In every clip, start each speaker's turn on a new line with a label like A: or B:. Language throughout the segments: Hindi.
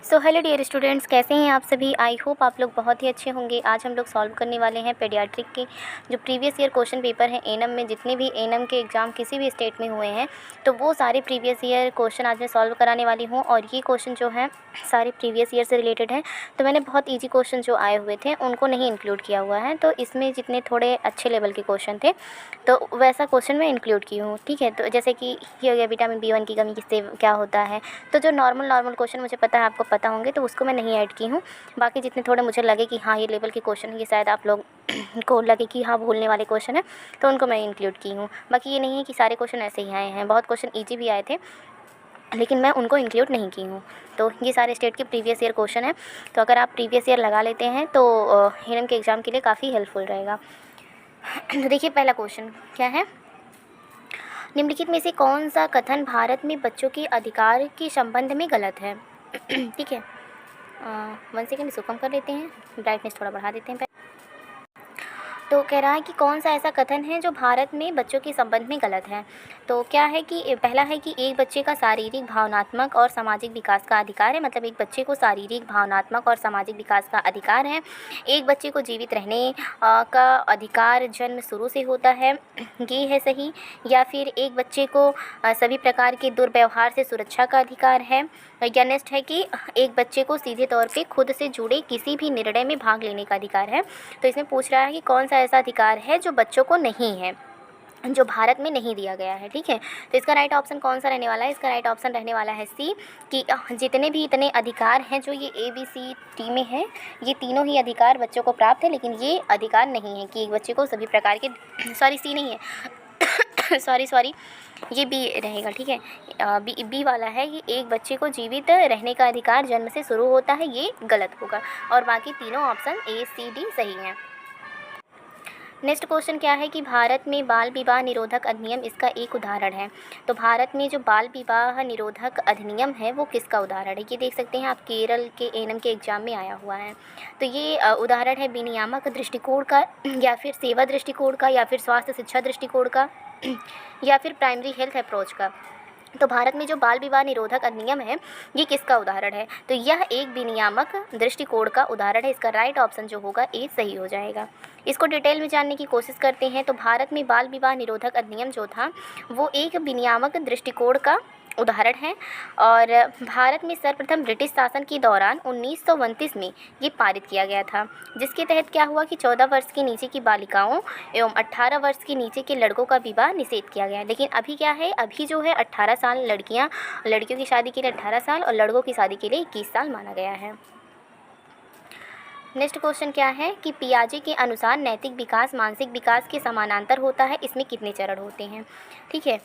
A: सो हेलो डियर स्टूडेंट्स, कैसे हैं आप सभी। आई होप आप लोग बहुत ही अच्छे होंगे। आज हम लोग सॉल्व करने वाले हैं पेडियाट्रिक के जो प्रीवियस ईयर क्वेश्चन पेपर हैं एनम में। जितने भी एनम के एग्ज़ाम किसी भी स्टेट में हुए हैं तो वो सारे प्रीवियस ईयर क्वेश्चन आज मैं सॉल्व कराने वाली हूँ। और ये क्वेश्चन जो हैं सारे प्रीवियस ईयर से रिलेटेड हैं। तो मैंने बहुत ईजी क्वेश्चन जो आए हुए थे उनको नहीं इंक्लूड किया हुआ है। तो इसमें जितने थोड़े अच्छे लेवल के क्वेश्चन थे तो वैसा क्वेश्चन मैं इंक्लूड की हूँ। ठीक है, तो जैसे कि ये हो गया विटामिन B1 की कमी किससे क्या होता है। तो जो नॉर्मल क्वेश्चन मुझे पता है आपको पता होंगे तो उसको मैं नहीं ऐड की हूँ। बाकी जितने थोड़े मुझे लगे कि हाँ ये लेवल के क्वेश्चन है, ये शायद आप लोग को लगे कि हाँ भूलने वाले क्वेश्चन है, तो उनको मैं इंक्लूड की हूँ। बाकी ये नहीं है कि सारे क्वेश्चन ऐसे ही आए हैं, बहुत क्वेश्चन ईजी भी आए थे लेकिन मैं उनको इंक्लूड नहीं की हूँ। तो ये सारे स्टेट के प्रीवियस ईयर क्वेश्चन हैं। तो अगर आप प्रीवियस ईयर लगा लेते हैं तो एनएम के एग्ज़ाम के लिए काफ़ी हेल्पफुल रहेगा। तो देखिए पहला क्वेश्चन क्या है, निम्नलिखित में से कौन सा कथन भारत में बच्चों के अधिकार के संबंध में गलत है। ठीक है, 1 सेकेंड इसको कम कर लेते हैं, ब्राइटनेस थोड़ा बढ़ा देते हैं। तो कह रहा है कि कौन सा ऐसा कथन है जो भारत में बच्चों के संबंध में गलत है। तो क्या है कि पहला है कि एक बच्चे का शारीरिक, भावनात्मक और सामाजिक विकास का अधिकार है। मतलब एक बच्चे को शारीरिक, भावनात्मक और सामाजिक विकास का अधिकार है। एक बच्चे को जीवित रहने का अधिकार जन्म शुरू से होता है, ये है सही। या फिर एक बच्चे को सभी प्रकार के दुर्व्यवहार से सुरक्षा का अधिकार है। या नेक्स्ट है कि एक बच्चे को सीधे तौर पे खुद से जुड़े किसी भी निर्णय में भाग लेने का अधिकार है। तो इसमें पूछ रहा है कि कौन सा ऐसा अधिकार है जो बच्चों को नहीं है, जो भारत में नहीं दिया गया है। ठीक है, तो इसका राइट ऑप्शन कौन सा रहने वाला है। इसका राइट ऑप्शन रहने वाला है सी, कि जितने भी इतने अधिकार हैं जो ये ABCD में है, ये तीनों ही अधिकार बच्चों को प्राप्त है। लेकिन ये अधिकार नहीं है कि एक बच्चे को सभी प्रकार के सॉरी सी नहीं है सॉरी ये बी रहेगा। ठीक है, बी वाला है कि एक बच्चे को जीवित रहने का अधिकार जन्म से शुरू होता है, ये गलत होगा। और बाकी तीनों ऑप्शन A, C, D सही हैं। नेक्स्ट क्वेश्चन क्या है कि भारत में बाल विवाह निरोधक अधिनियम इसका एक उदाहरण है। तो भारत में जो बाल विवाह निरोधक अधिनियम है वो किसका उदाहरण है। ये देख सकते हैं आप, केरल के एनएम के एग्ज़ाम में आया हुआ है। तो ये उदाहरण है विनियामक दृष्टिकोण का, या फिर सेवा दृष्टिकोण का, या फिर स्वास्थ्य शिक्षा दृष्टिकोण का, या फिर प्राइमरी हेल्थ अप्रोच का। तो भारत में जो बाल विवाह निरोधक अधिनियम है ये किसका उदाहरण है। तो यह एक विनियामक दृष्टिकोण का उदाहरण है। इसका राइट ऑप्शन जो होगा ए सही हो जाएगा। इसको डिटेल में जानने की कोशिश करते हैं। तो भारत में बाल विवाह निरोधक अधिनियम जो था वो एक विनियामक दृष्टिकोण का उदाहरण है। और भारत में सर्वप्रथम ब्रिटिश शासन के दौरान 1929 में ये पारित किया गया था, जिसके तहत क्या हुआ कि 14 वर्ष के नीचे की बालिकाओं एवं 18 वर्ष के नीचे के लड़कों का विवाह निषेध किया गया है। लेकिन अभी क्या है, अभी जो है 18 साल लड़कियों की शादी के लिए 18 साल और लड़कों की शादी के लिए 21 साल माना गया है। नेक्स्ट क्वेश्चन क्या है कि पियाजे के अनुसार नैतिक विकास मानसिक विकास के समानांतर होता है, इसमें कितने चरण होते हैं। ठीक है,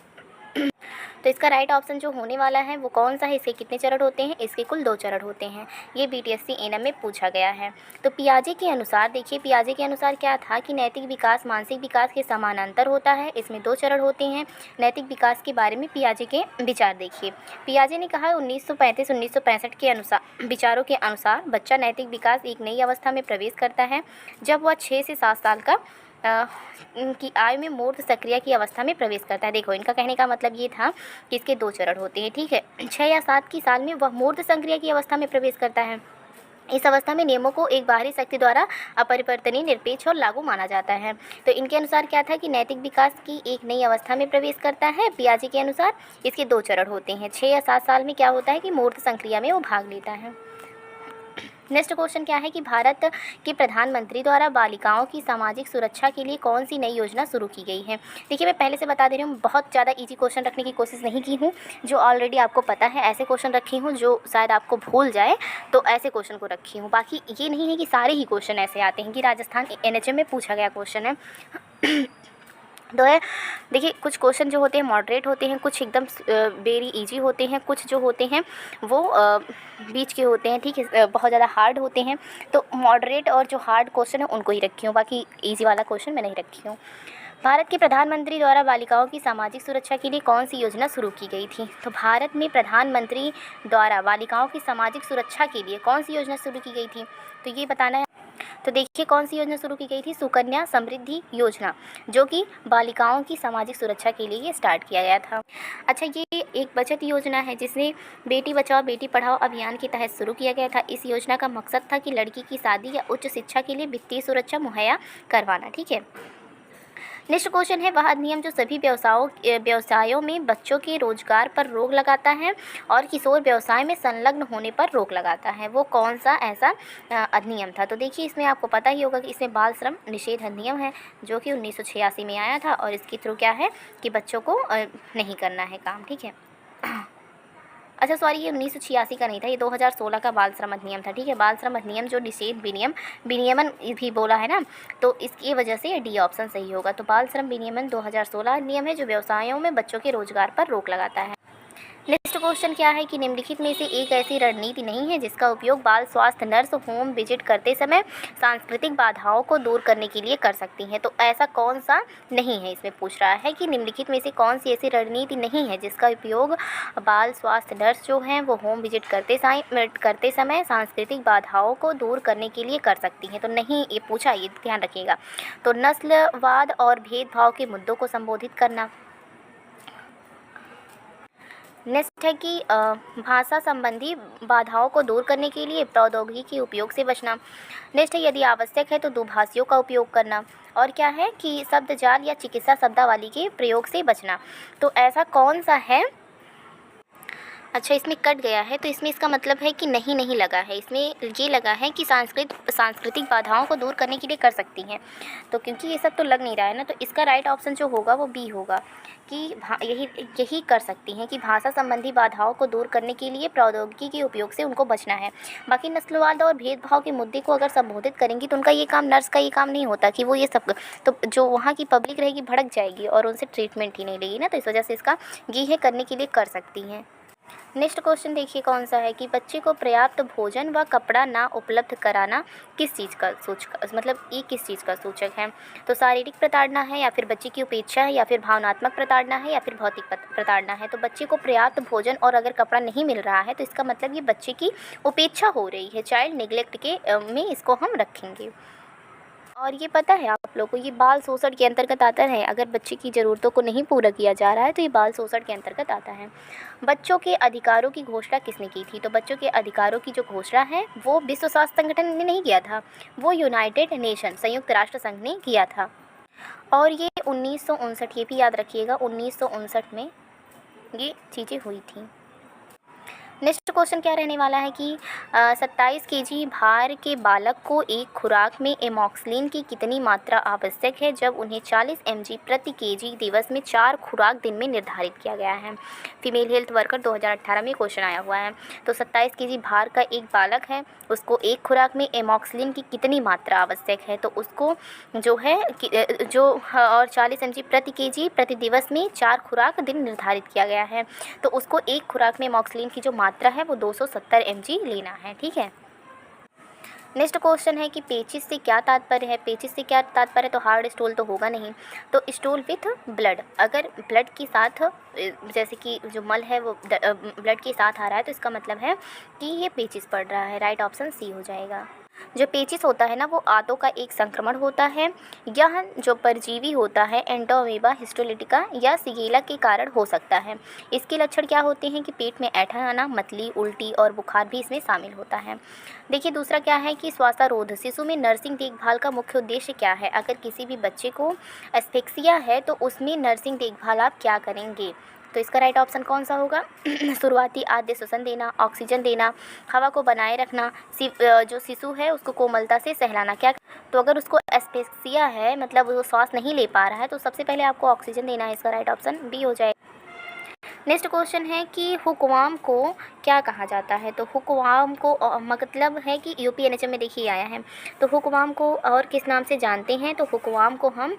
A: तो इसका राइट ऑप्शन जो होने वाला है वो कौन सा है, इसके कितने चरण होते हैं। इसके कुल 2 चरण होते हैं। ये BTSC एनएम में पूछा गया है। तो पियाजे के अनुसार देखिए, पियाजे के अनुसार क्या था कि नैतिक विकास मानसिक विकास के समानांतर होता है, इसमें 2 चरण होते हैं। नैतिक विकास के बारे में पियाजे के विचार देखिए। पियाजे ने कहा 1935-1965 के अनुसार विचारों के अनुसार बच्चा नैतिक विकास एक नई अवस्था में प्रवेश करता है जब वह 6 से 7 साल का की आयु में मूर्त सक्रिय की अवस्था में प्रवेश करता है। देखो इनका कहने का मतलब ये था कि इसके 2 चरण होते हैं। ठीक है, 6 या 7 की साल में वह मूर्त सक्रिय की अवस्था में प्रवेश करता है। इस अवस्था में नियमों को एक बाहरी शक्ति द्वारा अपरिवर्तनीय, निरपेक्ष और लागू माना जाता है। तो इनके अनुसार क्या था कि नैतिक विकास की एक नई अवस्था में प्रवेश करता है। पियाजे के अनुसार इसके 2 चरण होते हैं। 6 या 7 साल में क्या होता है कि मूर्त संक्रिया में वो भाग लेता है। नेक्स्ट क्वेश्चन क्या है कि भारत के प्रधानमंत्री द्वारा बालिकाओं की सामाजिक सुरक्षा के लिए कौन सी नई योजना शुरू की गई है। देखिए मैं पहले से बता दे रही हूँ, बहुत ज़्यादा इजी क्वेश्चन रखने की कोशिश नहीं की हूँ। जो ऑलरेडी आपको पता है ऐसे क्वेश्चन रखी हूँ जो शायद आपको भूल जाए, तो ऐसे क्वेश्चन को रखी हूँ। बाकी ये नहीं है कि सारे ही क्वेश्चन ऐसे आते हैं कि राजस्थान NHM में पूछा गया क्वेश्चन है। तो है देखिए, कुछ क्वेश्चन जो होते हैं मॉडरेट होते हैं, कुछ एकदम वेरी इजी होते हैं, कुछ जो होते हैं वो बीच के होते हैं। ठीक है, बहुत ज़्यादा हार्ड होते हैं। तो मॉडरेट और जो हार्ड क्वेश्चन है उनको ही रखी हूँ, बाकी इजी वाला क्वेश्चन मैं नहीं रखी हूँ। भारत के प्रधानमंत्री द्वारा बालिकाओं की सामाजिक सुरक्षा के लिए कौन सी योजना शुरू की गई थी। तो भारत में प्रधानमंत्री द्वारा बालिकाओं की सामाजिक सुरक्षा के लिए कौन सी योजना शुरू की गई थी, तो ये बताना है। तो देखिए कौन सी योजना शुरू की गई थी, सुकन्या समृद्धि योजना, जो कि बालिकाओं की सामाजिक सुरक्षा के लिए ये स्टार्ट किया गया था। अच्छा, ये एक बचत योजना है जिसने बेटी बचाओ बेटी पढ़ाओ अभियान के तहत शुरू किया गया था। इस योजना का मकसद था कि लड़की की शादी या उच्च शिक्षा के लिए वित्तीय सुरक्षा मुहैया करवाना। ठीक है, नेक्स्ट क्वेश्चन है, वह अधिनियम जो सभी व्यवसायों में बच्चों के रोजगार पर रोक लगाता है और किशोर व्यवसाय में संलग्न होने पर रोक लगाता है, वो कौन सा ऐसा अधिनियम था। तो देखिए इसमें आपको पता ही होगा कि इसमें बाल श्रम निषेध अधिनियम है जो कि 1986 में आया था और इसके थ्रू क्या है कि बच्चों को नहीं करना है काम। ठीक है, अच्छा सॉरी, ये 1986 का नहीं था, ये 2016 का बाल श्रम अधिनियम था। ठीक है, बाल श्रम अधिनियम जो निषेध विनियमन भी बोला है ना, तो इसकी वजह से डी ऑप्शन सही होगा। तो बाल श्रम विनियमन 2016 अधिनियम है जो व्यवसायों में बच्चों के रोजगार पर रोक लगाता है। नेक्स्ट क्वेश्चन क्या है कि निम्नलिखित में से एक ऐसी रणनीति नहीं है जिसका उपयोग बाल स्वास्थ्य नर्स होम विजिट करते समय सांस्कृतिक बाधाओं को दूर करने के लिए कर सकती हैं। तो ऐसा कौन सा नहीं है, इसमें पूछ रहा है कि निम्नलिखित में से कौन सी ऐसी रणनीति नहीं है जिसका उपयोग बाल स्वास्थ्य नर्स जो हैं वो होम विजिट करते समय सांस्कृतिक बाधाओं को दूर करने के लिए कर सकती हैं। तो नहीं ये पूछा, ये ध्यान रखिएगा। तो नस्लवाद और भेदभाव के मुद्दों को संबोधित करना। नेक्स्ट है कि भाषा संबंधी बाधाओं को दूर करने के लिए प्रौद्योगिकी के उपयोग से बचना। नेक्स्ट है, यदि आवश्यक है तो दुभाषियों का उपयोग करना। और क्या है कि शब्द जाल या चिकित्सा शब्दावली के प्रयोग से बचना। तो ऐसा कौन सा है, अच्छा इसमें कट गया है तो इसमें इसका मतलब है कि नहीं लगा है, इसमें ये लगा है कि सांस्कृतिक बाधाओं को दूर करने के लिए कर सकती हैं। तो क्योंकि ये सब तो लग नहीं रहा है ना, तो इसका राइट ऑप्शन जो होगा वो बी होगा कि यही कर सकती हैं कि भाषा संबंधी बाधाओं को दूर करने के लिए प्रौद्योगिकी के उपयोग से उनको बचना है। बाकी नस्लवाद और भेदभाव के मुद्दे को अगर संबोधित करेंगी तो उनका ये काम, नर्स का ये काम नहीं होता कि वो ये सब, तो जो वहाँ की पब्लिक रहेगी भड़क जाएगी और उनसे ट्रीटमेंट ही नहीं लेगी ना, तो इस वजह से इसका ये है करने के लिए कर सकती हैं। नेक्स्ट क्वेश्चन देखिए कौन सा है कि बच्चे को पर्याप्त भोजन व कपड़ा ना उपलब्ध कराना किस चीज़ का सूचक, मतलब ये किस चीज़ का सूचक है। तो शारीरिक प्रताड़ना है या फिर बच्चे की उपेक्षा है या फिर भावनात्मक प्रताड़ना है या फिर भौतिक प्रताड़ना है। तो बच्चे को पर्याप्त भोजन और अगर कपड़ा नहीं मिल रहा है तो इसका मतलब ये बच्चे की उपेक्षा हो रही है, चाइल्ड निगलेक्ट के में इसको हम रखेंगे। और ये पता है आप लोगों को, ये बाल शोषण के अंतर्गत आता है। अगर बच्चे की ज़रूरतों को नहीं पूरा किया जा रहा है तो ये बाल शोषण के अंतर्गत आता है। बच्चों के अधिकारों की घोषणा किसने की थी। तो बच्चों के अधिकारों की जो घोषणा है वो विश्व स्वास्थ्य संगठन ने नहीं किया था, वो यूनाइटेड नेशन संयुक्त राष्ट्र संघ ने किया था। और ये 1959, ये भी याद रखिएगा, 1959 में ये चीज़ें हुई थी। नेक्स्ट क्वेश्चन क्या रहने वाला है कि 27 केजी भार के बालक को एक खुराक में एमॉक्सिलिन की कितनी मात्रा आवश्यक है जब उन्हें 40 mg प्रति केजी दिवस में 4 खुराक दिन में निर्धारित किया गया है। फीमेल हेल्थ वर्कर 2018 में क्वेश्चन आया हुआ है। तो 27 केजी भार का एक बालक है, उसको एक खुराक में एमॉक्सिलिन की कितनी मात्रा आवश्यक है, तो उसको जो है और 40 mg प्रति केजी प्रति दिवस में 4 खुराक दिन निर्धारित किया गया है। तो उसको एक खुराक में एमॉक्सिलिन की जो मात्रा है वो 270 mg लेना है। ठीक है, नेक्स्ट क्वेश्चन है कि पेचिस से क्या तात्पर्य है। पेचिस से क्या तात्पर्य है, तो हार्ड स्टूल तो होगा नहीं, तो स्टूल विथ ब्लड, अगर ब्लड के साथ जैसे कि जो मल है वो ब्लड के साथ आ रहा है तो इसका मतलब है कि ये पेचिस पड़ रहा है। राइट ऑप्शन सी हो जाएगा। जो पेचिस होता है ना वो आंतों का एक संक्रमण होता है। यह जो परजीवी होता है एंडोअमीबा हिस्टोलिटिका या सिगेला के कारण हो सकता है। इसके लक्षण क्या होते हैं कि पेट में ऐठन आना, मतली, उल्टी और बुखार भी इसमें शामिल होता है। देखिए दूसरा क्या है कि श्वासारोध। शिशु में नर्सिंग देखभाल का मुख्य उद्देश्य क्या है। अगर किसी भी बच्चे को एस्फिक्सिया है तो उसमें नर्सिंग देखभाल आप क्या करेंगे। तो इसका राइट ऑप्शन कौन सा होगा शुरुआती आद्य श्वसन देना, ऑक्सीजन देना, हवा को बनाए रखना, जो शिशु है उसको कोमलता से सहलाना। क्या, तो अगर उसको एस्फिक्सिया है मतलब वो श्वास नहीं ले पा रहा है तो सबसे पहले आपको ऑक्सीजन देना है। इसका राइट ऑप्शन बी हो जाएगा। नेक्स्ट क्वेश्चन है कि हुकवाम को क्या कहा जाता है। तो हुकवाम को मतलब है कि यूपीएनएचएम में देखिए आया है। तो हुकवाम को और किस नाम से जानते हैं, तो हुकवाम को हम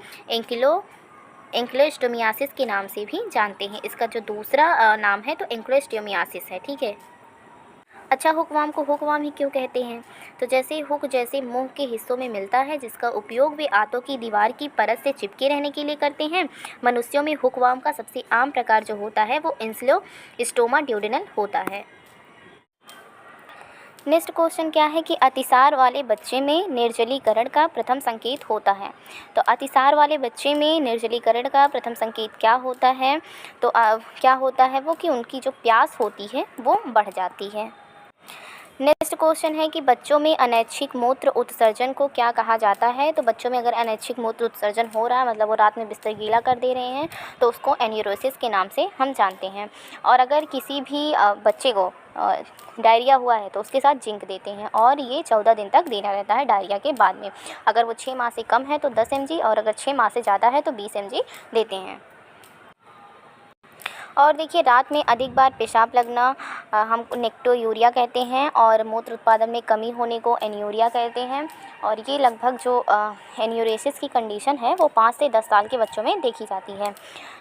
A: एंक्लोस्टोमियासिस के नाम से भी जानते हैं। इसका जो दूसरा नाम है तो एंक्लोस्टोमियासिस है। ठीक है, अच्छा हुकवाम को हुकवाम ही क्यों कहते हैं, तो जैसे हुक जैसे मुंह के हिस्सों में मिलता है जिसका उपयोग वे आंतों की दीवार की परत से चिपके रहने के लिए करते हैं। मनुष्यों में हुकवाम का सबसे आम प्रकार जो होता है वो इंसुलोस्टोमा ड्यूडेनल होता है। नेक्स्ट क्वेश्चन क्या है कि अतिसार वाले बच्चे में निर्जलीकरण का प्रथम संकेत होता है। तो अतिसार वाले बच्चे में निर्जलीकरण का प्रथम संकेत क्या होता है? तो क्या होता है वो कि उनकी जो प्यास होती है वो बढ़ जाती है। नेक्स्ट क्वेश्चन है कि बच्चों में अनैच्छिक मूत्र उत्सर्जन को क्या कहा जाता है? तो बच्चों में अगर अनैच्छिक मूत्र उत्सर्जन हो रहा है, मतलब वो रात में बिस्तर गीला कर दे रहे हैं, तो उसको एन्यूरोसिस के नाम से हम जानते हैं। और अगर किसी भी बच्चे को डायरिया हुआ है तो उसके साथ जिंक देते हैं, और ये 14 दिन तक देना रहता है डायरिया के बाद में। अगर वो 6 माह से कम है तो 10 mg, और अगर 6 माह से ज़्यादा है तो 20 mg देते हैं। और देखिए, रात में अधिक बार पेशाब लगना हम नेक्टोयूरिया कहते हैं, और मूत्र उत्पादन में कमी होने को एन्यूरिया कहते हैं। और ये लगभग जो एन्यूरेसिस की कंडीशन है वो 5 से 10 साल के बच्चों में देखी जाती है।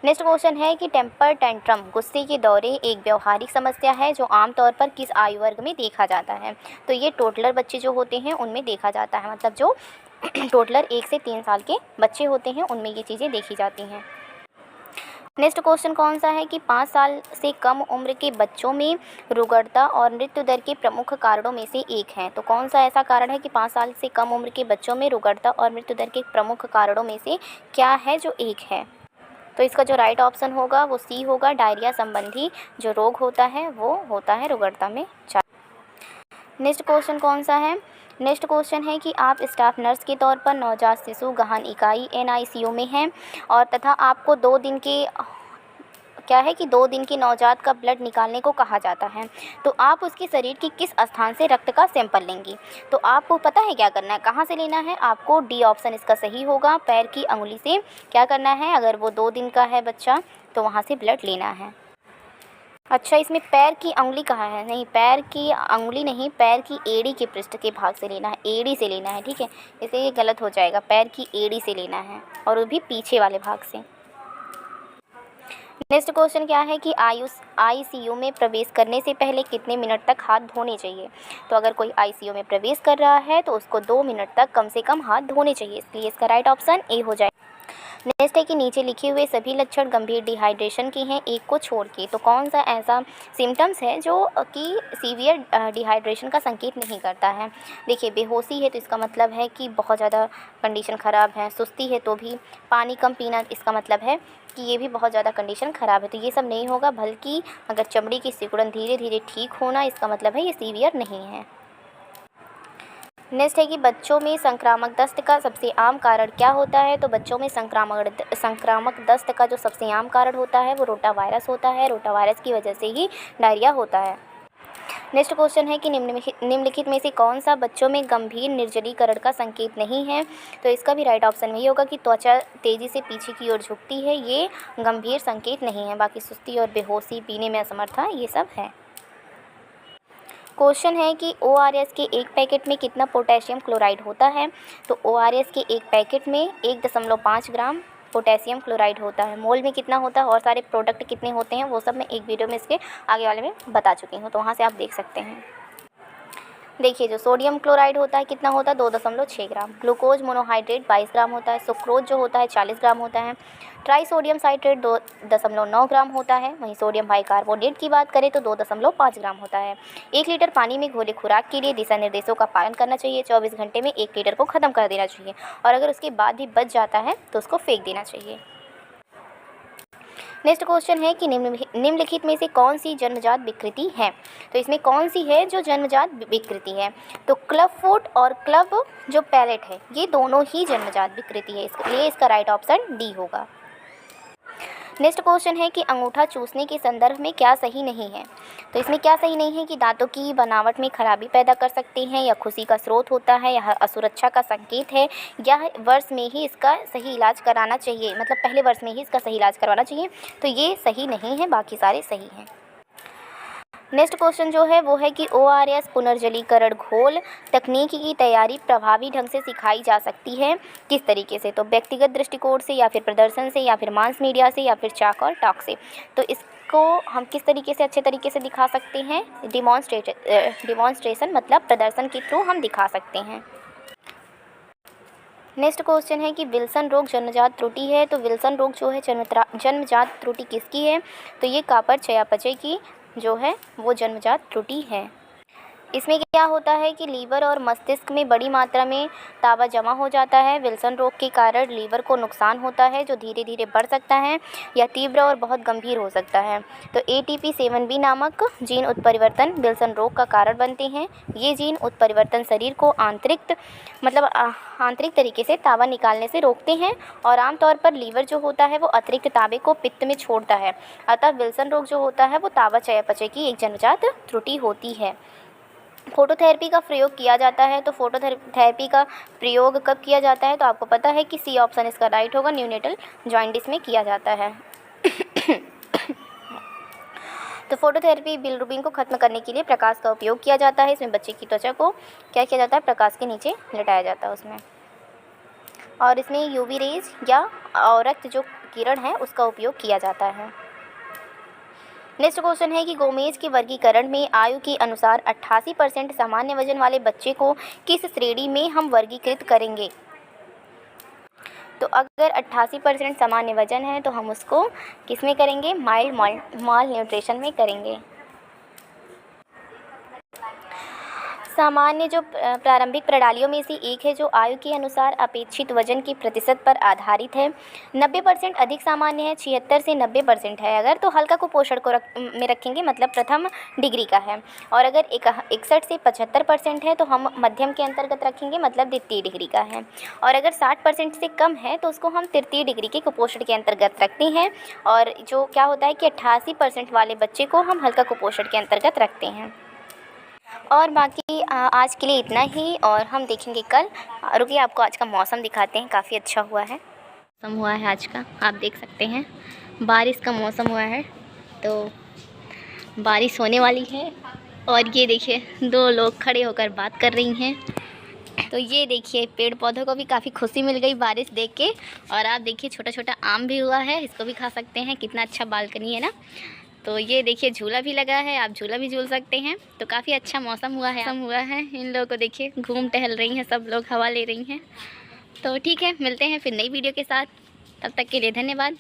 A: नेक्स्ट क्वेश्चन है कि टेम्पर टेंट्रम, गुस्से के दौरे, एक व्यवहारिक समस्या है जो आमतौर पर किस आयु वर्ग में देखा जाता है? तो ये टोटलर बच्चे जो होते हैं उनमें देखा जाता है, मतलब जो टोटलर 1 से 3 साल के बच्चे होते हैं उनमें ये चीज़ें देखी जाती हैं। नेक्स्ट क्वेश्चन कौन सा है कि 5 साल से कम उम्र के बच्चों में रुग्णता और मृत्यु दर के प्रमुख कारणों में से एक है? तो कौन सा ऐसा कारण है कि 5 साल से कम उम्र के बच्चों में रुग्णता और मृत्यु दर के प्रमुख कारणों में से क्या है जो एक है? तो इसका जो राइट ऑप्शन होगा वो सी होगा। डायरिया संबंधी जो रोग होता है वो होता है रुग्णता में। नेक्स्ट क्वेश्चन कौन सा है? नेक्स्ट क्वेश्चन है कि आप स्टाफ नर्स के तौर पर नवजात शिशु गहन इकाई NICU में हैं, और तथा आपको 2 दिन के क्या है कि 2 दिन के नवजात का ब्लड निकालने को कहा जाता है। तो आप उसके शरीर की किस स्थान से रक्त का सैंपल लेंगी? तो आपको पता है क्या करना है, कहाँ से लेना है? आपको डी ऑप्शन इसका सही होगा, पैर की अंगुली से क्या करना है, अगर वो 2 दिन का है बच्चा तो वहाँ से ब्लड लेना है। अच्छा, इसमें पैर की अंगुली कहाँ है? नहीं, पैर की अंगुली नहीं, पैर की एड़ी के पृष्ठ के भाग से लेना है, एड़ी से लेना है, ठीक है। इसे ये गलत हो जाएगा, पैर की एड़ी से लेना है, और वो भी पीछे वाले भाग से। नेक्स्ट क्वेश्चन क्या है कि ICU में प्रवेश करने से पहले कितने मिनट तक हाथ धोने चाहिए? तो अगर कोई ICU में प्रवेश कर रहा है तो उसको 2 मिनट तक कम से कम हाथ धोने चाहिए, इसलिए इसका राइट ऑप्शन ए हो जाए। नेक्स्ट है कि नीचे लिखे हुए सभी लक्षण गंभीर डिहाइड्रेशन के हैं एक को छोड़ के। तो कौन सा ऐसा सिम्टम्स है जो कि सीवियर डिहाइड्रेशन का संकेत नहीं करता है? देखिए, बेहोशी है तो इसका मतलब है कि बहुत ज़्यादा कंडीशन ख़राब है। सुस्ती है तो भी, पानी कम पीना, इसका मतलब है कि ये भी बहुत ज़्यादा कंडीशन ख़राब है। तो ये सब नहीं होगा, बल्कि अगर चमड़ी की सिकुड़न धीरे धीरे ठीक होना, इसका मतलब है ये सीवियर नहीं है। नेक्स्ट है कि बच्चों में संक्रामक दस्त का सबसे आम कारण क्या होता है? तो बच्चों में संक्रामक दस्त का जो सबसे आम कारण होता है वो रोटा वायरस होता है। रोटा वायरस की वजह से ही डायरिया होता है। नेक्स्ट क्वेश्चन है कि निम्नलिखित में से कौन सा बच्चों में गंभीर निर्जलीकरण का संकेत नहीं है? तो इसका भी राइट ऑप्शन वही होगा कि त्वचा तेज़ी से पीछे की ओर झुकती है, ये गंभीर संकेत नहीं है। बाकी सुस्ती और बेहोशी, पीने में असमर्थता, ये सब है। क्वेश्चन है कि ORS के एक पैकेट में कितना पोटेशियम क्लोराइड होता है? तो ORS के एक पैकेट में 1.5 ग्राम पोटेशियम क्लोराइड होता है। मोल में कितना होता है और सारे प्रोडक्ट कितने होते हैं वो सब मैं एक वीडियो में इसके आगे वाले में बता चुकी हूँ, तो वहाँ से आप देख सकते हैं। देखिए, जो सोडियम क्लोराइड होता है कितना होता है? 2.6 ग्राम। ग्लूकोज मोनोहाइड्रेट 22 ग्राम होता है। सुक्रोज जो होता है 40 ग्राम होता है। ट्राई सोडियम साइट्रेट 2.9 ग्राम होता है। वहीं सोडियम बाइकार्बोनेट की बात करें तो 2.5 ग्राम होता है। 1 लीटर पानी में घोले खुराक के लिए दिशा निर्देशों का पालन करना चाहिए। 24 घंटे में 1 लीटर को ख़त्म कर देना चाहिए, और अगर उसके बाद भी बच जाता है तो उसको फेंक देना चाहिए। नेक्स्ट क्वेश्चन है कि निम्नलिखित में से कौन सी जन्मजात विकृति है? तो इसमें कौन सी है जो जन्मजात विकृति है? तो क्लब फुट और क्लब जो पैलेट है, ये दोनों ही जन्मजात विकृति है, इसलिए इसका राइट ऑप्शन डी होगा। नेक्स्ट क्वेश्चन है कि अंगूठा चूसने के संदर्भ में क्या सही नहीं है? तो इसमें क्या सही नहीं है कि दांतों की बनावट में खराबी पैदा कर सकते हैं, या खुशी का स्रोत होता है, या असुरक्षा का संकेत है, या वर्ष में ही इसका सही इलाज कराना चाहिए, मतलब पहले वर्ष में ही इसका सही इलाज करवाना चाहिए। तो ये सही नहीं है, बाकी सारे सही हैं। नेक्स्ट क्वेश्चन जो है वो है कि ORS पुनर्जलीकरण घोल तकनीक की तैयारी प्रभावी ढंग से सिखाई जा सकती है किस तरीके से? तो व्यक्तिगत दृष्टिकोण से, या फिर प्रदर्शन से, या फिर मास मीडिया से, या फिर चाक और टॉक से। तो इसको हम किस तरीके से अच्छे तरीके से दिखा सकते हैं? डिमॉन्स्ट्रेशन, मतलब प्रदर्शन के थ्रू हम दिखा सकते हैं। नेक्स्ट क्वेश्चन है कि विल्सन रोग जन्मजात त्रुटि है। तो विल्सन रोग जो है जन्मजात त्रुटि किसकी है? तो ये कापर चयापचय की जो है वो जन्मजात त्रुटि है। इसमें क्या होता है कि लीवर और मस्तिष्क में बड़ी मात्रा में तांबा जमा हो जाता है। विल्सन रोग के कारण लीवर को नुकसान होता है जो धीरे धीरे बढ़ सकता है या तीव्र और बहुत गंभीर हो सकता है। तो ATP7B नामक जीन उत्परिवर्तन विल्सन रोग का कारण बनते हैं। ये जीन उत्परिवर्तन शरीर को आंतरिक तरीके से तांबा निकालने से रोकते हैं और आमतौर पर लीवर जो होता है वो अतिरिक्त तांबे को पित्त में छोड़ता है। अतः विल्सन रोग जो होता है वो तांबा चयापचय की एक जन्मजात त्रुटि होती है। फोटोथेरेपी का प्रयोग किया जाता है। तो फोटोथेरेपी का प्रयोग कब किया जाता है? तो आपको पता है कि सी ऑप्शन इसका राइट होगा, न्यूनेटल जॉइंटिस में किया जाता है। तो फोटोथेरेपी बिलिरुबिन को खत्म करने के लिए प्रकाश का उपयोग किया जाता है। इसमें बच्चे की त्वचा को क्या किया जाता है? प्रकाश के नीचे लिटाया जाता है उसमें, और इसमें यूवी रेज या रक्त जो किरण है उसका उपयोग किया जाता है। नेक्स्ट क्वेश्चन है कि गोमेज के वर्गीकरण में आयु के अनुसार 88% सामान्य वजन वाले बच्चे को किस श्रेणी में हम वर्गीकृत करेंगे? तो अगर 88% सामान्य वजन है तो हम उसको किस में करेंगे? माइल्ड माल न्यूट्रिशन में करेंगे। सामान्य जो प्रारंभिक प्रणालियों में से एक है जो आयु के अनुसार अपेक्षित वजन के प्रतिशत पर आधारित है। 90% अधिक सामान्य है, 76 से 90% है अगर, तो हल्का कुपोषण को में रखेंगे, मतलब प्रथम डिग्री का है। और अगर 61 से 75% है तो हम मध्यम के अंतर्गत रखेंगे, मतलब द्वितीय डिग्री का है। और अगर 60% से कम है तो उसको हम तृतीय डिग्री के कुपोषण के अंतर्गत रखते हैं। और जो क्या होता है कि 88% वाले बच्चे को हम हल्का कुपोषण के अंतर्गत रखते हैं। और बाकी आज के लिए इतना ही, और हम देखेंगे कल। रुकिए आपको आज का मौसम दिखाते हैं, काफ़ी अच्छा हुआ है मौसम हुआ है आज का, आप देख सकते हैं बारिश का मौसम हुआ है, तो बारिश होने वाली है। और ये देखिए 2 लोग खड़े होकर बात कर रही हैं। तो ये देखिए पेड़ पौधों को भी काफ़ी खुशी मिल गई बारिश देख के। और आप देखिए छोटा छोटा आम भी हुआ है, इसको भी खा सकते हैं, कितना अच्छा बालकनी है ना। तो ये देखिए झूला भी लगा है, आप झूला भी झूल सकते हैं। तो काफ़ी अच्छा मौसम हुआ है इन लोगों को देखिए घूम टहल रही हैं, सब लोग हवा ले रही हैं। तो ठीक है, मिलते हैं फिर नई वीडियो के साथ, तब तक के लिए धन्यवाद।